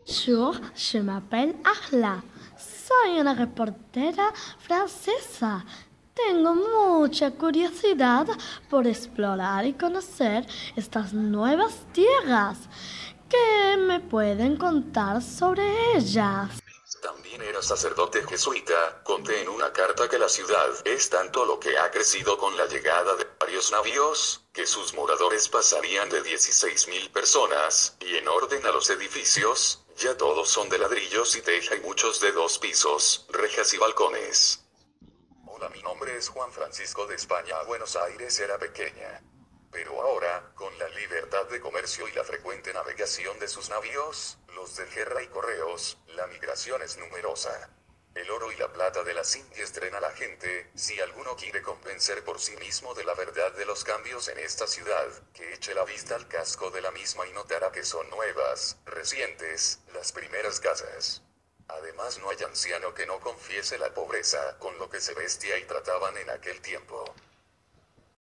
Je m'appelle Arla. Soy una reportera francesa. Tengo mucha curiosidad por explorar y conocer estas nuevas tierras. ¿Qué me pueden contar sobre ellas? También era sacerdote jesuita, conté en una carta que la ciudad es tanto lo que ha crecido con la llegada de varios navíos, que sus moradores pasarían de 16.000 personas, y en orden a los edificios, ya todos son de ladrillos y teja y muchos de 2 pisos, rejas y balcones. Hola, mi nombre es Juan Francisco de España. Buenos Aires era pequeña. Pero ahora, con la libertad de comercio y la frecuente navegación de sus navíos, los de guerra y correos, la migración es numerosa. El oro y la plata de las Indias traen a la gente. Si alguno quiere convencer por sí mismo de la verdad de los cambios en esta ciudad, que eche la vista al casco de la misma y notará que son nuevas, recientes, las primeras casas. Además, no hay anciano que no confiese la pobreza con lo que se vestía y trataban en aquel tiempo.